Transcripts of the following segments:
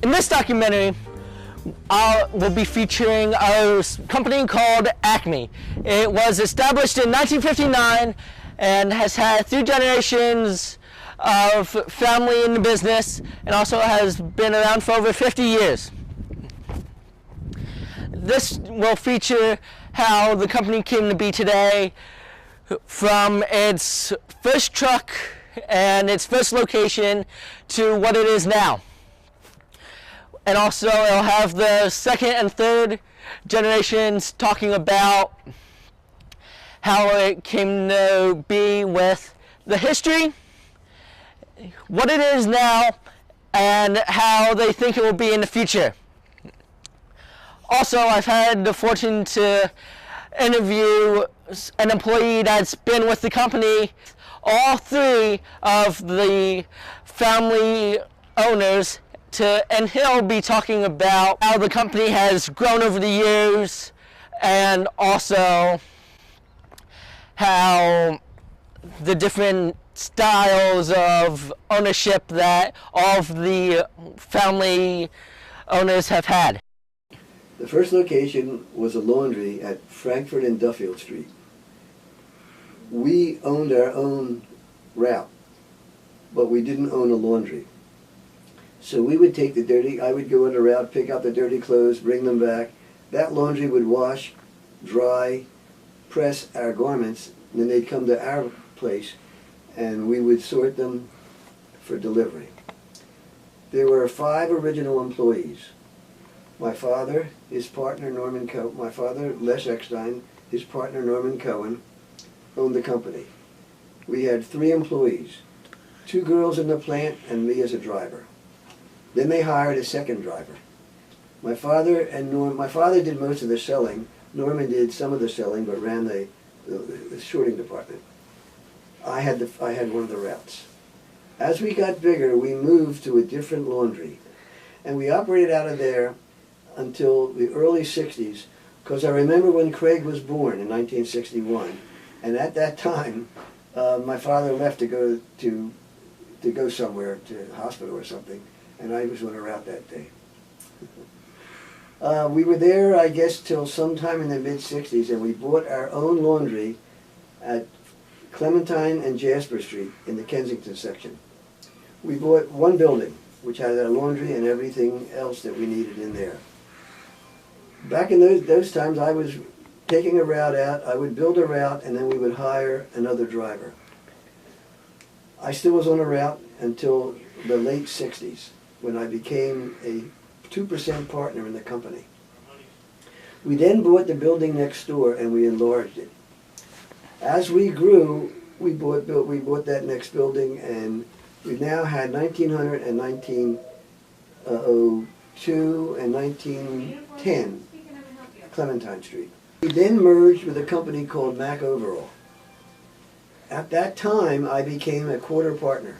In this documentary, we'll be featuring a company called Acme. It was established in 1959 and has had 3 generations of family in the business, and also has been around for over 50 years. This will feature how the company came to be today, from its first truck and its first location to what it is now. And also it'll have the second and third generations talking about how it came to be, with the history, what it is now, and how they think it will be in the future. Also, I've had the fortune to interview an employee that's been with the company, all 3 of the family owners, and he'll be talking about how the company has grown over the years, and also how the different styles of ownership that all of the family owners have had. The first location was a laundry at Frankfurt and Duffield Street. We owned our own route, but we didn't own a laundry. So we would take the dirty, I would go on the route, pick out the dirty clothes, bring them back. That laundry would wash, dry, press our garments, and then they'd come to our place and we would sort them for delivery. There were 5 original employees. My father, his partner Norman Cohen, my father Les Eckstein, his partner Norman Cohen, owned the company. We had 3 employees, 2 girls in the plant and me as a driver. Then they hired a second driver. My father did most of the selling. Norman did some of the selling, but ran the sorting department. I had one of the routes. As we got bigger, we moved to a different laundry, and we operated out of there until the early 60s, because I remember when Craig was born in 1961, and at that time, my father left to go somewhere, to a hospital or something, and I was on a route that day. We were there, I guess, till sometime in the mid-60s, and we bought our own laundry at Clementine and Jasper Street in the Kensington section. We bought one building, which had a laundry and everything else that we needed in there. Back in those times, I was taking a route out, I would build a route, and then we would hire another driver. I still was on a route until the late 60s, when I became a 2% partner in the company. We then bought the building next door and we enlarged it. As we grew, we bought that next building, and we've now had 1900 and 1902 and 1910 Clementine Street. We then merged with a company called Mac Overall. At that time, I became a quarter partner.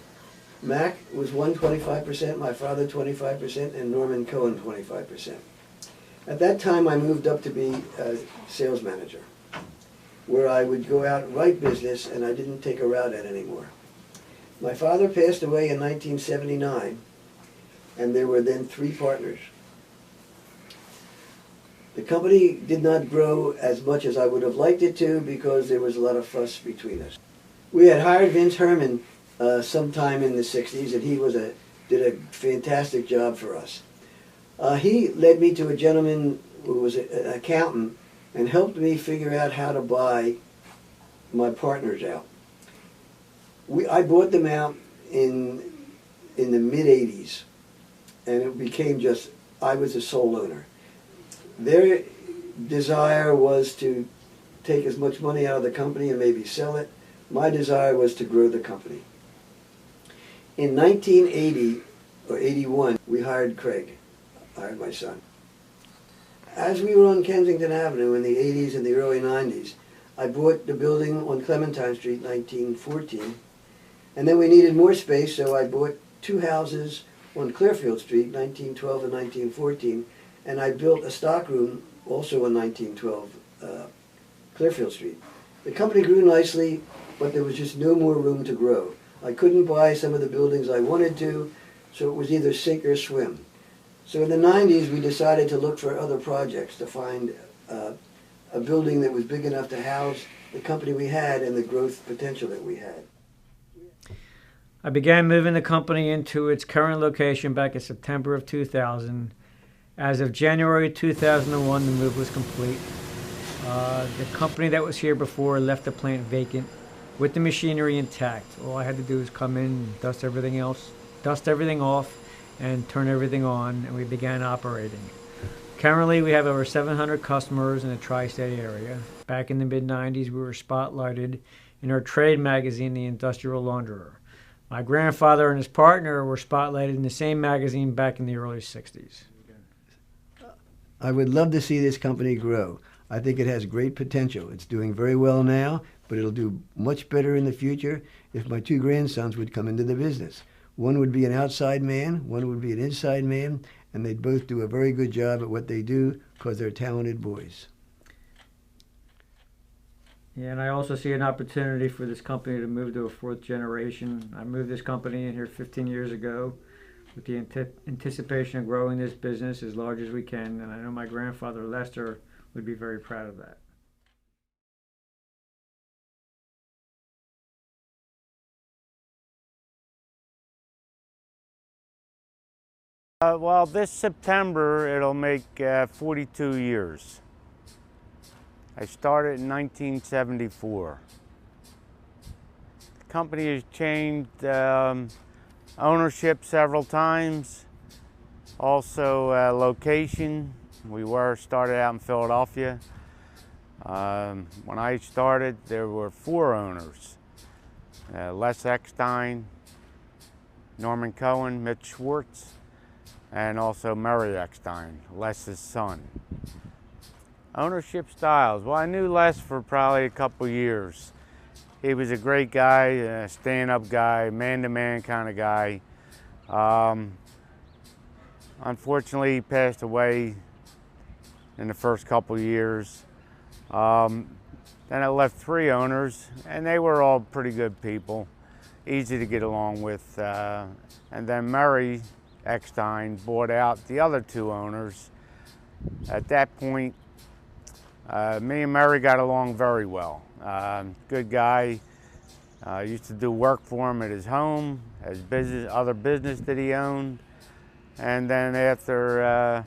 Mac was 125%, my father 25%, and Norman Cohen 25%. At that time, I moved up to be a sales manager, where I would go out and write business, and I didn't take a route out anymore. My father passed away in 1979, and there were then 3 partners. The company did not grow as much as I would have liked it to, because there was a lot of fuss between us. We had hired Vince Herman sometime in the 60s, and he did a fantastic job for us. He led me to a gentleman who was an accountant and helped me figure out how to buy my partners out. I bought them out in the mid-80s, and it became just, I was the sole owner. Their desire was to take as much money out of the company and maybe sell it. My desire was to grow the company. In 1980 or 81, we hired Craig, hired my son. As we were on Kensington Avenue in the 80s and the early 90s, I bought the building on Clementine Street in 1914, and then we needed more space, so I bought 2 houses on Clearfield Street, 1912 and 1914, and I built a stockroom also on 1912 Clearfield Street. The company grew nicely, but there was just no more room to grow. I couldn't buy some of the buildings I wanted to, so it was either sink or swim. So in the 90s, we decided to look for other projects to find a building that was big enough to house the company we had and the growth potential that we had. I began moving the company into its current location back in September of 2000. As of January 2001, the move was complete. The company that was here before left the plant vacant with the machinery intact. All I had to do was come in, dust everything off, and turn everything on, and we began operating. Currently, we have over 700 customers in the tri-state area. Back in the mid-90s, we were spotlighted in our trade magazine, The Industrial Launderer. My grandfather and his partner were spotlighted in the same magazine back in the early 60s. I would love to see this company grow. I think it has great potential. It's doing very well now, but it'll do much better in the future if my two grandsons would come into the business. One would be an outside man, one would be an inside man, and they'd both do a very good job at what they do because they're talented boys. Yeah, and I also see an opportunity for this company to move to a fourth generation. I moved this company in here 15 years ago with the anticipation of growing this business as large as we can, and I know my grandfather Lester would be very proud of that. Well, this September it'll make 42 years. I started in 1974. The company has changed ownership several times. Also location. We started out in Philadelphia. When I started, there were 4 owners. Les Eckstein, Norman Cohen, Mitch Schwartz, and also Murray Eckstein, Les's son. Ownership styles. Well, I knew Les for probably a couple years. He was a great guy, a stand-up guy, man-to-man kind of guy. Unfortunately, he passed away in the first couple years. Then I left 3 owners, and they were all pretty good people, easy to get along with. And then Murray Eckstein bought out the other 2 owners. At that point, me and Murray got along very well. Good guy. Used to do work for him at his home, other business that he owned. And then after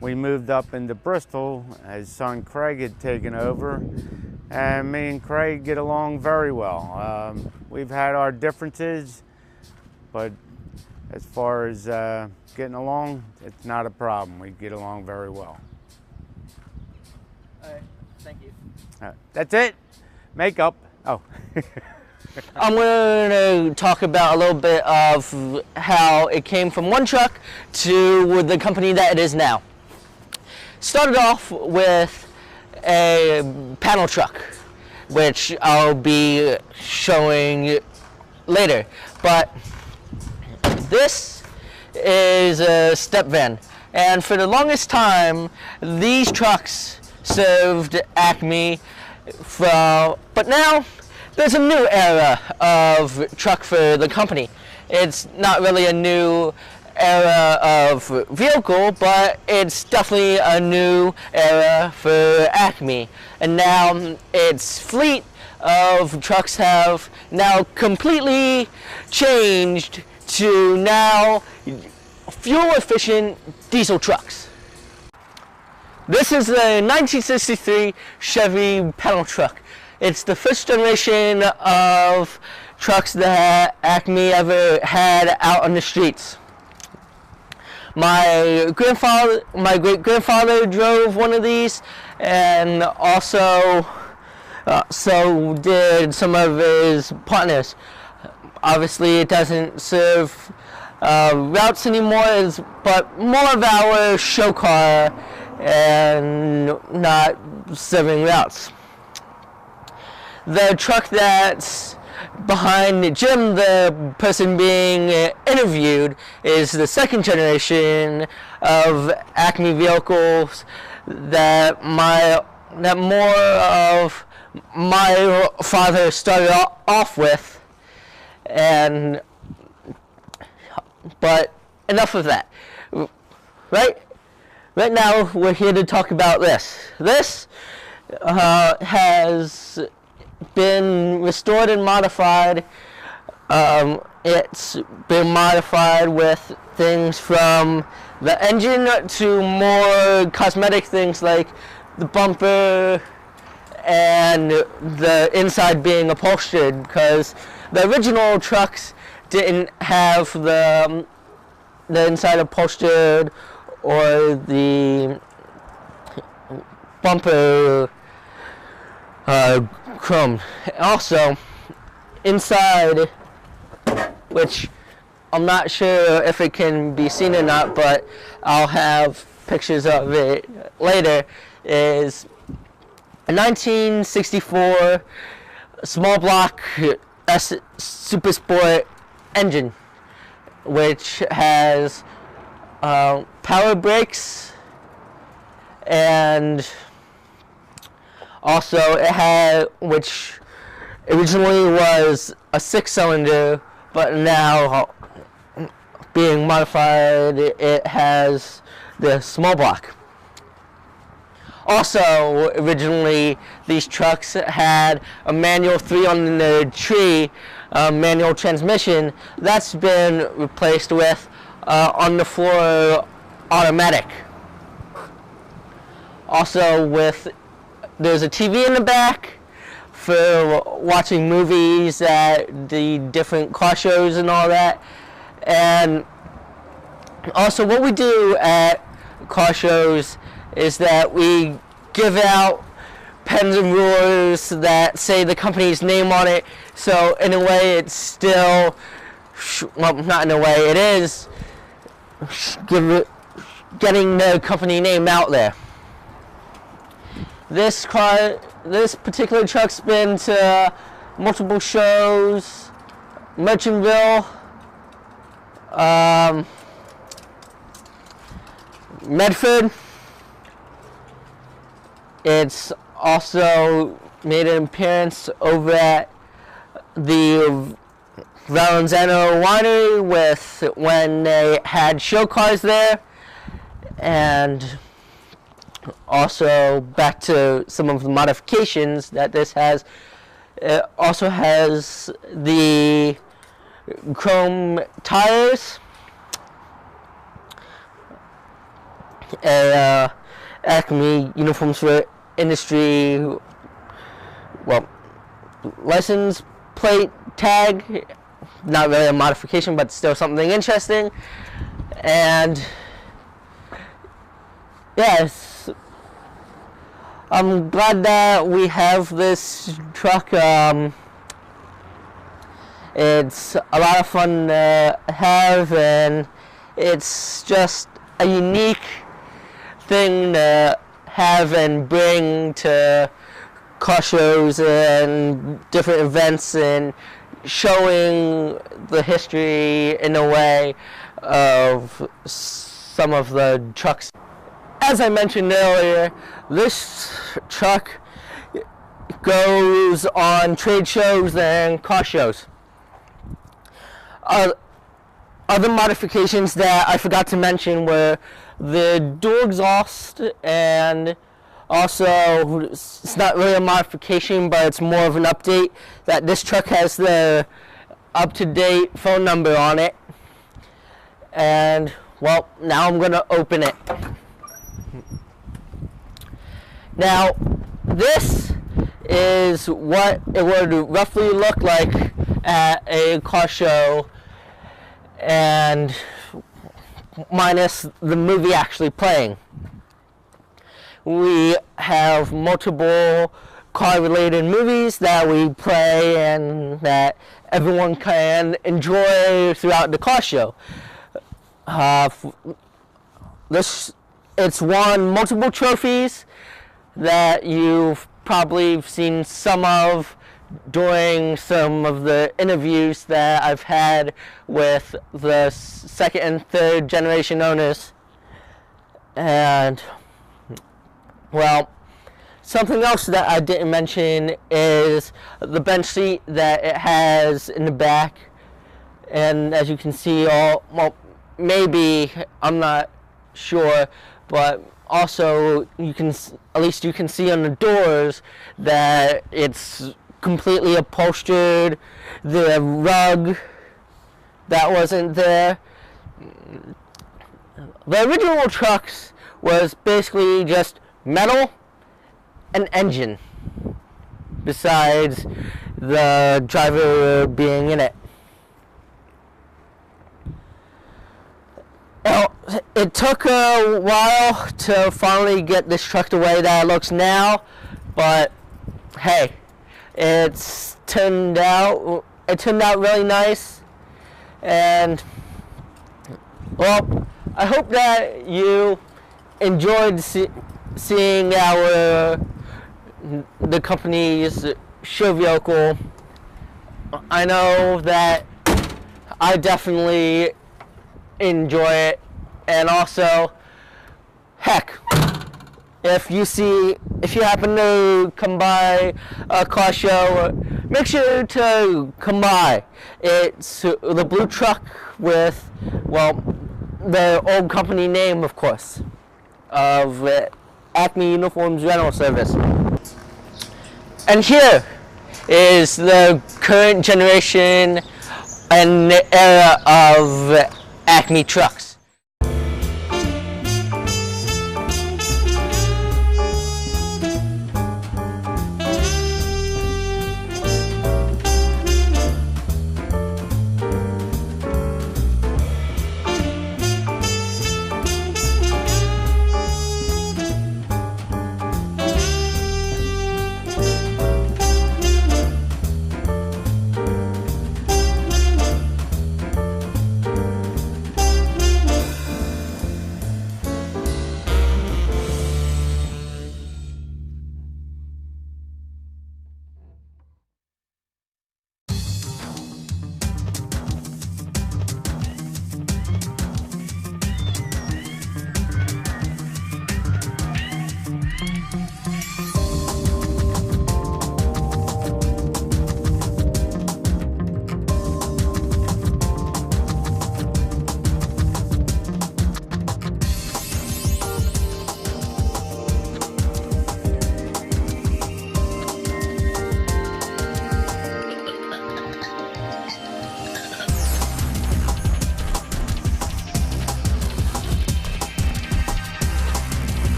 we moved up into Bristol, his son Craig had taken over, and me and Craig get along very well. We've had our differences, but as far as getting along, it's not a problem. We get along very well. All right, thank you. That's it. Makeup. Oh. I'm going to talk about a little bit of how it came from one truck to the company that it is now. Started off with a panel truck, which I'll be showing later. But this is a step van, and for the longest time, these trucks served Acme. But now there's a new era of truck for the company. It's not really a new era of vehicle, but it's definitely a new era for Acme. And now its fleet of trucks have now completely changed to now fuel-efficient diesel trucks. This is a 1963 Chevy panel truck. It's the first generation of trucks that Acme ever had out on the streets. My great-grandfather drove one of these, and also so did some of his partners. Obviously, it doesn't serve routes anymore, but more of our show car and not serving routes. The truck that's behind Jim, the person being interviewed, is the second generation of Acme vehicles that more of my father started off with. But enough of that. right now we're here to talk about this. This has been restored and modified. It's been modified with things from the engine to more cosmetic things like the bumper and the inside being upholstered, because the original trucks didn't have the inside upholstered or the bumper chrome. Also, inside, which I'm not sure if it can be seen or not, but I'll have pictures of it later, is a 1964 small block S Super Sport engine, which has power brakes, and also it had, which originally was a 6-cylinder, but now being modified, it has the small block. Also, originally these trucks had a manual 3-on-the-tree manual transmission. That's been replaced with on-the-floor automatic. Also, there's a TV in the back for watching movies at the different car shows and all that. And also, what we do at car shows is that we give out pens and rulers that say the company's name on it. So in a way, it's still, well, not in a way, it is getting the company name out there. This particular truck's been to multiple shows, Merchantville, Medford. It's also made an appearance over at the Valenzano Winery when they had show cars there, and also back to some of the modifications that this has. It also has the chrome tires, Acme Uniforms for Industry, well, license plate tag. Not really a modification, but still something interesting. And yes, I'm glad that we have this truck. It's a lot of fun to have, and it's just a unique thing to have and bring to car shows and different events, and showing the history in a way of some of the trucks. As I mentioned earlier, this truck goes on trade shows and car shows. Other modifications that I forgot to mention were the dual exhaust, and also, it's not really a modification, but it's more of an update, that this truck has the up-to-date phone number on it. And, well, now I'm going to open it. Now, this is what it would roughly look like at a car show, and minus the movie actually playing. We have multiple car-related movies that we play and that everyone can enjoy throughout the car show. It's won multiple trophies that you've probably seen some of during some of the interviews that I've had with the second and third generation owners. And, well, something else that I didn't mention is the bench seat that it has in the back. And as you can see, well, maybe, I'm not sure, but also at least you can see on the doors that it's completely upholstered. The rug that wasn't there. The original trucks was basically just metal and engine, besides the driver being in it. Now, it took a while to finally get this truck the way that it looks now, but hey, it turned out really nice. And well, I hope that you enjoyed seeing the company's show vehicle. I know that I definitely enjoy it, and also, heck, if you happen to come by a car show, make sure to come by. It's the blue truck with, well, the old company name, of course, of Acme Uniforms Rental Service. And here is the current generation and era of Acme trucks.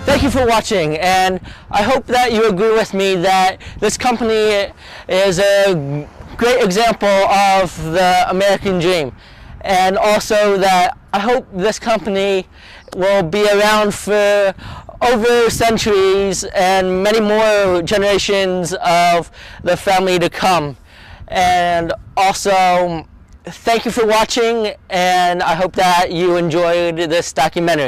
Thank you for watching, and I hope that you agree with me that this company is a great example of the American dream, and also that I hope this company will be around for over centuries and many more generations of the family to come. And also, thank you for watching, and I hope that you enjoyed this documentary.